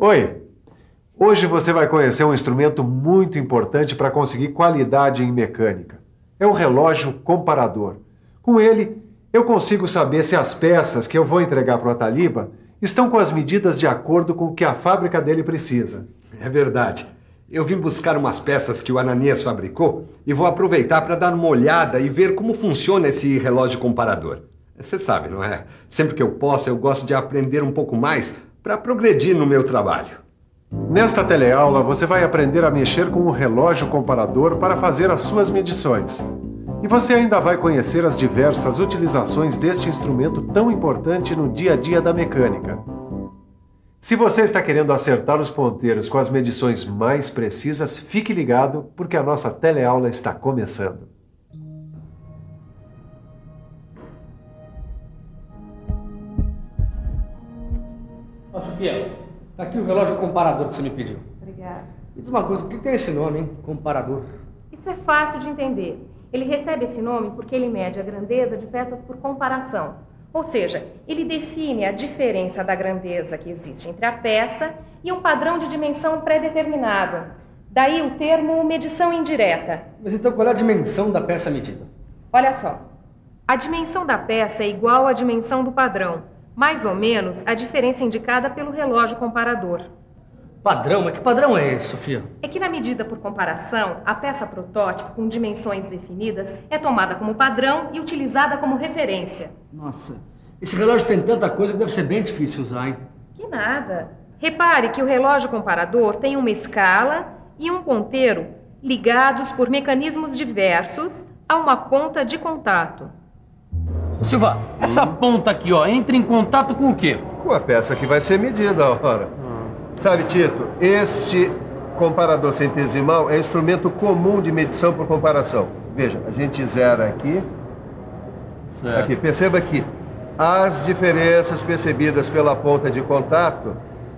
Oi! Hoje você vai conhecer um instrumento muito importante para conseguir qualidade em mecânica. É o relógio comparador. Com ele, eu consigo saber se as peças que eu vou entregar para o Ataliba estão com as medidas de acordo com o que a fábrica dele precisa. É verdade. Eu vim buscar umas peças que o Ananias fabricou e vou aproveitar para dar uma olhada e ver como funciona esse relógio comparador. Você sabe, não é? Sempre que eu posso, eu gosto de aprender um pouco mais para progredir no meu trabalho. Nesta teleaula, você vai aprender a mexer com o relógio comparador para fazer as suas medições. E você ainda vai conhecer as diversas utilizações deste instrumento tão importante no dia a dia da mecânica. Se você está querendo acertar os ponteiros com as medições mais precisas, fique ligado, porque a nossa teleaula está começando. Ó, Sofia, tá aqui o relógio comparador que você me pediu. Obrigada. Me diz uma coisa, por que tem esse nome, hein? Comparador. Isso é fácil de entender. Ele recebe esse nome porque ele mede a grandeza de peças por comparação. Ou seja, ele define a diferença da grandeza que existe entre a peça e um padrão de dimensão pré-determinado. Daí o termo medição indireta. Mas então qual é a dimensão da peça medida? Olha só, a dimensão da peça é igual à dimensão do padrão, mais ou menos a diferença indicada pelo relógio comparador. Padrão? Mas que padrão é esse, Sofia? É que na medida por comparação, a peça protótipo com dimensões definidas é tomada como padrão e utilizada como referência. Nossa, esse relógio tem tanta coisa que deve ser bem difícil usar, hein? Que nada. Repare que o relógio comparador tem uma escala e um ponteiro ligados por mecanismos diversos a uma ponta de contato. Silva, essa ponta aqui, ó, entra em contato com o quê? Com a peça que vai ser medida, ora. Sabe, Tito, este comparador centesimal é instrumento comum de medição por comparação. Veja, a gente zera aqui. Certo. Aqui, perceba que as diferenças percebidas pela ponta de contato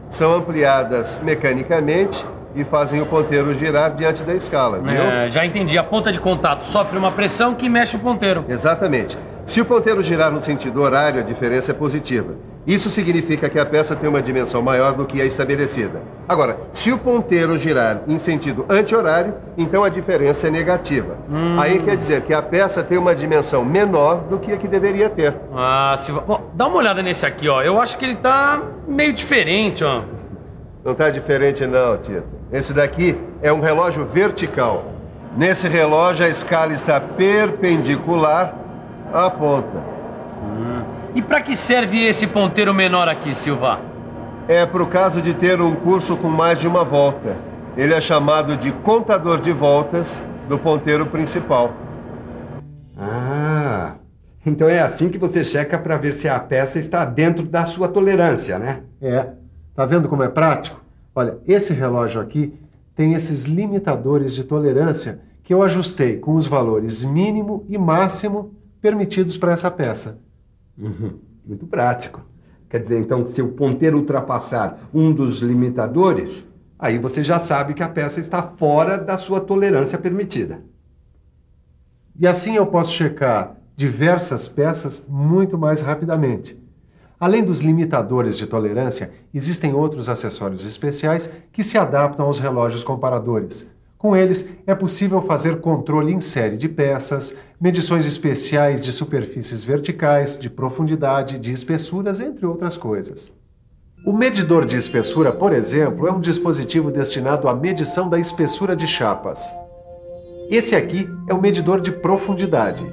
são ampliadas mecanicamente e fazem o ponteiro girar diante da escala, viu? Já entendi. A ponta de contato sofre uma pressão que mexe o ponteiro. Exatamente. Se o ponteiro girar no sentido horário, a diferença é positiva. Isso significa que a peça tem uma dimensão maior do que a estabelecida. Agora, se o ponteiro girar em sentido anti-horário, então a diferença é negativa. Aí quer dizer que a peça tem uma dimensão menor do que a que deveria ter. Ah, Silva... Bom, dá uma olhada nesse aqui, ó. Eu acho que ele tá meio diferente, ó. Não tá diferente não, Tito. Esse daqui é um relógio vertical. Nesse relógio a escala está perpendicular à ponta. E para que serve esse ponteiro menor aqui, Silva? É para o caso de ter um curso com mais de uma volta. Ele é chamado de contador de voltas do ponteiro principal. Ah, então é assim que você checa para ver se a peça está dentro da sua tolerância, né? É. Tá vendo como é prático? Olha, esse relógio aqui tem esses limitadores de tolerância que eu ajustei com os valores mínimo e máximo permitidos para essa peça. Muito prático. Quer dizer, então, se o ponteiro ultrapassar um dos limitadores, aí você já sabe que a peça está fora da sua tolerância permitida. E assim eu posso checar diversas peças muito mais rapidamente. Além dos limitadores de tolerância, existem outros acessórios especiais que se adaptam aos relógios comparadores. Com eles, é possível fazer controle em série de peças, medições especiais de superfícies verticais, de profundidade, de espessuras, entre outras coisas. O medidor de espessura, por exemplo, é um dispositivo destinado à medição da espessura de chapas. Esse aqui é o medidor de profundidade.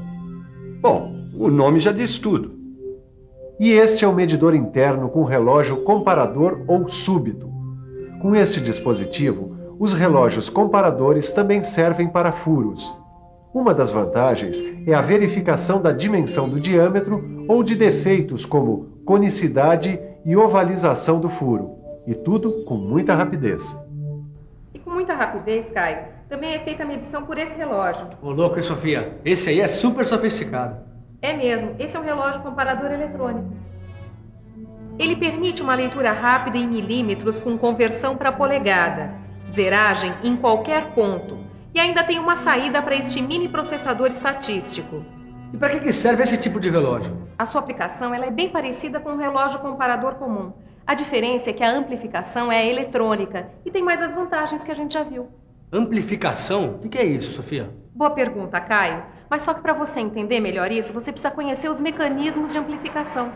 Bom, o nome já diz tudo. E este é o medidor interno com relógio comparador ou súbito. Com este dispositivo, os relógios comparadores também servem para furos. Uma das vantagens é a verificação da dimensão do diâmetro ou de defeitos como conicidade e ovalização do furo. E tudo com muita rapidez. E com muita rapidez, Caio, também é feita a medição por esse relógio. Ô, louco, hein, Sofia? Esse aí é super sofisticado. É mesmo, esse é um relógio comparador eletrônico. Ele permite uma leitura rápida em milímetros com conversão para polegada, zeragem em qualquer ponto e ainda tem uma saída para este mini processador estatístico. E para que serve esse tipo de relógio? A sua aplicação ela é bem parecida com um relógio comparador comum. A diferença é que a amplificação é eletrônica e tem mais as vantagens que a gente já viu. Amplificação? O que é isso, Sofia? Boa pergunta, Caio. Mas só que para você entender melhor isso, você precisa conhecer os mecanismos de amplificação.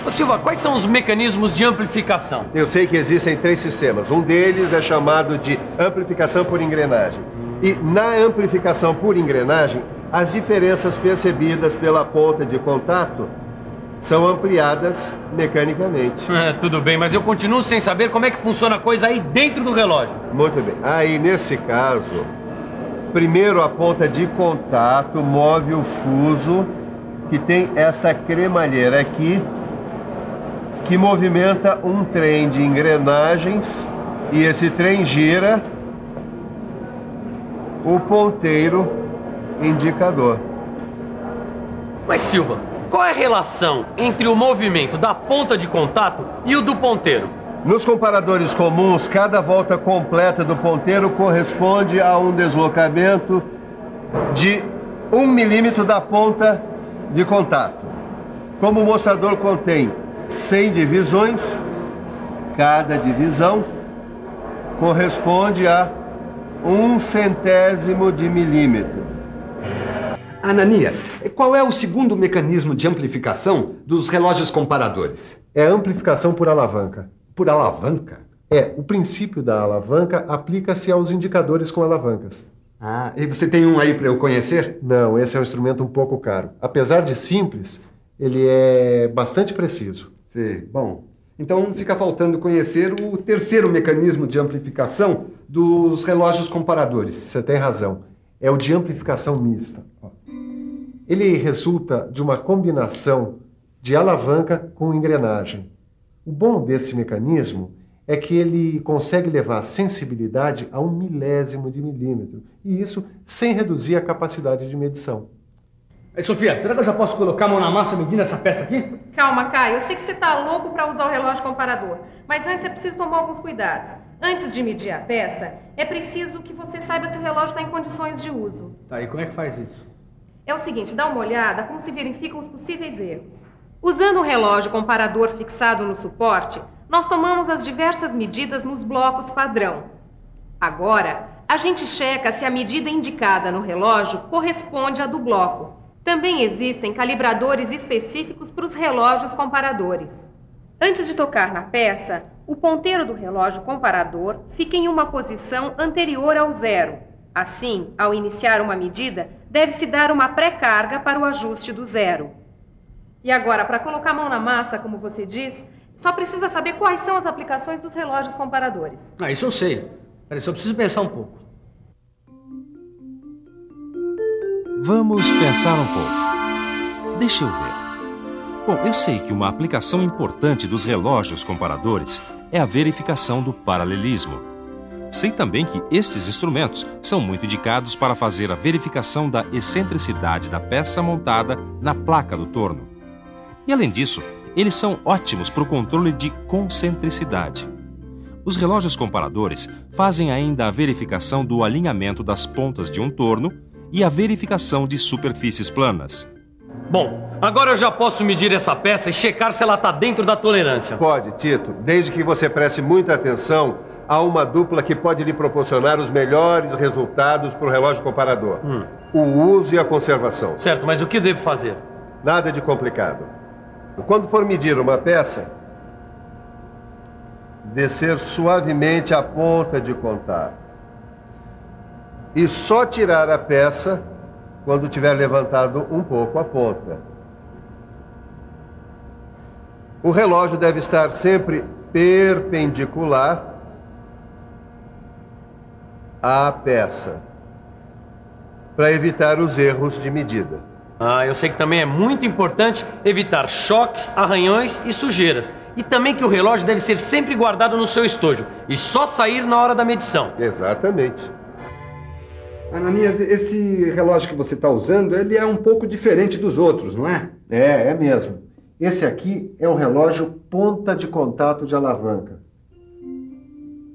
Ô Silva, quais são os mecanismos de amplificação? Eu sei que existem 3 sistemas. Um deles é chamado de amplificação por engrenagem. E na amplificação por engrenagem, as diferenças percebidas pela ponta de contato são ampliadas mecanicamente. Tudo bem, mas eu continuo sem saber como é que funciona a coisa aí dentro do relógio. Muito bem. Aí, nesse caso, primeiro a ponta de contato move o fuso, que tem esta cremalheira aqui, que movimenta um trem de engrenagens, e esse trem gira o ponteiro indicador. Mas Silva, qual é a relação entre o movimento da ponta de contato e o do ponteiro? Nos comparadores comuns, cada volta completa do ponteiro corresponde a um deslocamento de 1 milímetro da ponta de contato. Como o mostrador contém 100 divisões, cada divisão corresponde a 1/100º de milímetro. Ananias, qual é o segundo mecanismo de amplificação dos relógios comparadores? É a amplificação por alavanca. Por alavanca? O princípio da alavanca aplica-se aos indicadores com alavancas. Ah, e você tem um aí para eu conhecer? Não, esse é um instrumento um pouco caro. Apesar de simples, ele é bastante preciso. Sim, bom. Então fica faltando conhecer o terceiro mecanismo de amplificação dos relógios comparadores. Você tem razão. É o de amplificação mista. Ele resulta de uma combinação de alavanca com engrenagem. O bom desse mecanismo é que ele consegue levar a sensibilidade a 1 milésimo de milímetro, e isso sem reduzir a capacidade de medição. Aí, Sofia, será que eu já posso colocar a mão na massa medindo essa peça aqui? Calma, Caio. Eu sei que você tá louco para usar o relógio comparador, mas antes é preciso tomar alguns cuidados. Antes de medir a peça, é preciso que você saiba se o relógio está em condições de uso. Tá, e como é que faz isso? É o seguinte, dá uma olhada como se verificam os possíveis erros. Usando o relógio comparador fixado no suporte, nós tomamos as diversas medidas nos blocos padrão. Agora, a gente checa se a medida indicada no relógio corresponde à do bloco. Também existem calibradores específicos para os relógios comparadores. Antes de tocar na peça, o ponteiro do relógio comparador fica em uma posição anterior ao 0. Assim, ao iniciar uma medida, deve-se dar uma pré-carga para o ajuste do 0. E agora, para colocar a mão na massa, como você diz, só precisa saber quais são as aplicações dos relógios comparadores. Ah, isso eu sei. Peraí, só preciso pensar um pouco. Vamos pensar um pouco. Deixa eu ver. Bom, eu sei que uma aplicação importante dos relógios comparadores é a verificação do paralelismo. Sei também que estes instrumentos são muito indicados para fazer a verificação da excentricidade da peça montada na placa do torno. E além disso, eles são ótimos para o controle de concentricidade. Os relógios comparadores fazem ainda a verificação do alinhamento das pontas de um torno e a verificação de superfícies planas. Bom, agora eu já posso medir essa peça e checar se ela está dentro da tolerância. Pode, Tito, desde que você preste muita atenção a uma dupla que pode lhe proporcionar os melhores resultados para o relógio comparador. O uso e a conservação. Certo, mas o que devo fazer? Nada de complicado. Quando for medir uma peça, descer suavemente a ponta de contato. E só tirar a peça quando tiver levantado um pouco a ponta. O relógio deve estar sempre perpendicular à peça, para evitar os erros de medida. Eu sei que também é muito importante evitar choques, arranhões e sujeiras. E também que o relógio deve ser sempre guardado no seu estojo e só sair na hora da medição. Exatamente. Ananias, esse relógio que você está usando, ele é um pouco diferente dos outros, não é? É mesmo. Esse aqui é um relógio ponta de contato de alavanca.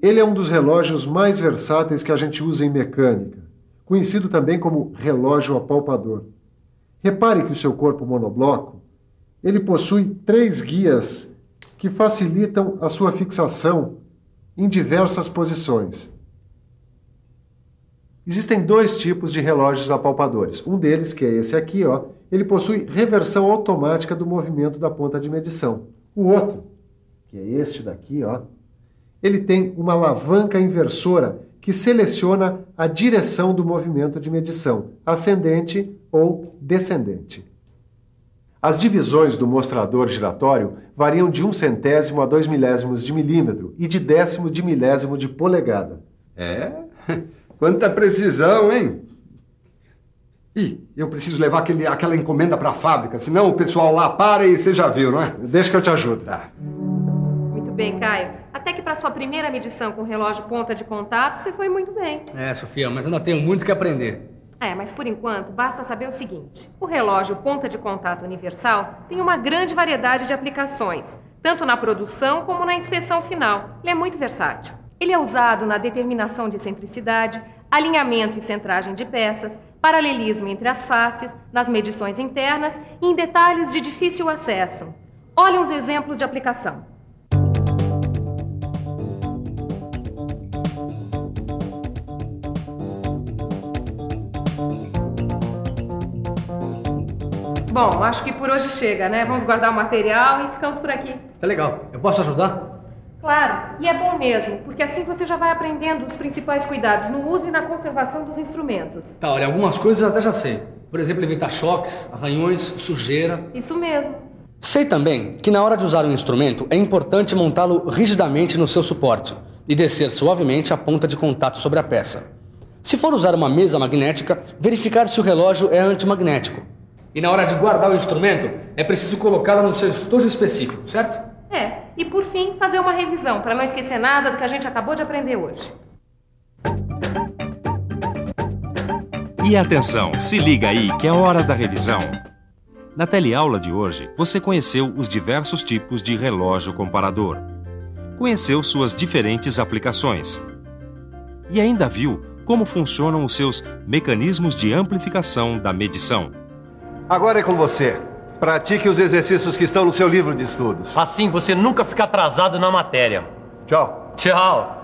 Ele é um dos relógios mais versáteis que a gente usa em mecânica, conhecido também como relógio apalpador. Repare que o seu corpo monobloco, ele possui 3 guias que facilitam a sua fixação em diversas posições. Existem 2 tipos de relógios apalpadores. Um deles, que é esse aqui, ó, ele possui reversão automática do movimento da ponta de medição. O outro, que é este daqui, ó, ele tem uma alavanca inversora que seleciona a direção do movimento de medição, ascendente ou descendente. As divisões do mostrador giratório variam de 1/100º a 2 milésimos de milímetro e de 10º de milésimo de polegada. É? Quanta precisão, hein? Ih, eu preciso levar aquela encomenda para a fábrica, senão o pessoal lá para e você já viu, não é? Deixa que eu te ajudo. Tá. Muito bem, Caio. Até que para sua primeira medição com relógio ponta de contato, você foi muito bem. É, Sofia, mas ainda tenho muito que aprender. Mas por enquanto, basta saber o seguinte. O relógio ponta de contato universal tem uma grande variedade de aplicações, tanto na produção como na inspeção final. Ele é muito versátil. Ele é usado na determinação de excentricidade, alinhamento e centragem de peças, paralelismo entre as faces, nas medições internas e em detalhes de difícil acesso. Olhe uns exemplos de aplicação. Bom, acho que por hoje chega, né? Vamos guardar o material e ficamos por aqui. Tá legal. Eu posso ajudar? Claro, e é bom mesmo, porque assim você já vai aprendendo os principais cuidados no uso e na conservação dos instrumentos. Tá, olha, algumas coisas eu até já sei. Por exemplo, evitar choques, arranhões, sujeira. Isso mesmo. Sei também que na hora de usar um instrumento é importante montá-lo rigidamente no seu suporte e descer suavemente a ponta de contato sobre a peça. Se for usar uma mesa magnética, verificar se o relógio é antimagnético. E na hora de guardar o instrumento, é preciso colocá-lo no seu estojo específico, certo? E por fim, fazer uma revisão, para não esquecer nada do que a gente acabou de aprender hoje. E atenção, se liga aí que é hora da revisão. Na teleaula de hoje, você conheceu os diversos tipos de relógio comparador. Conheceu suas diferentes aplicações. E ainda viu como funcionam os seus mecanismos de amplificação da medição. Agora é com você. Pratique os exercícios que estão no seu livro de estudos. Assim você nunca fica atrasado na matéria. Tchau. Tchau.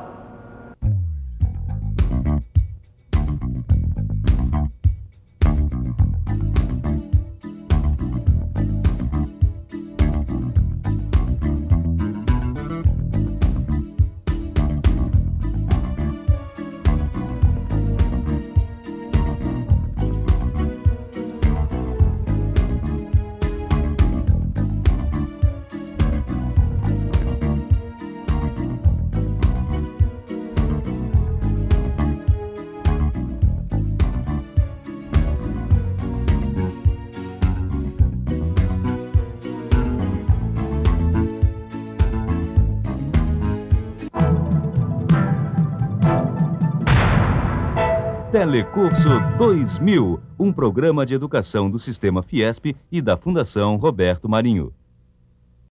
Telecurso 2000, um programa de educação do Sistema Fiesp e da Fundação Roberto Marinho.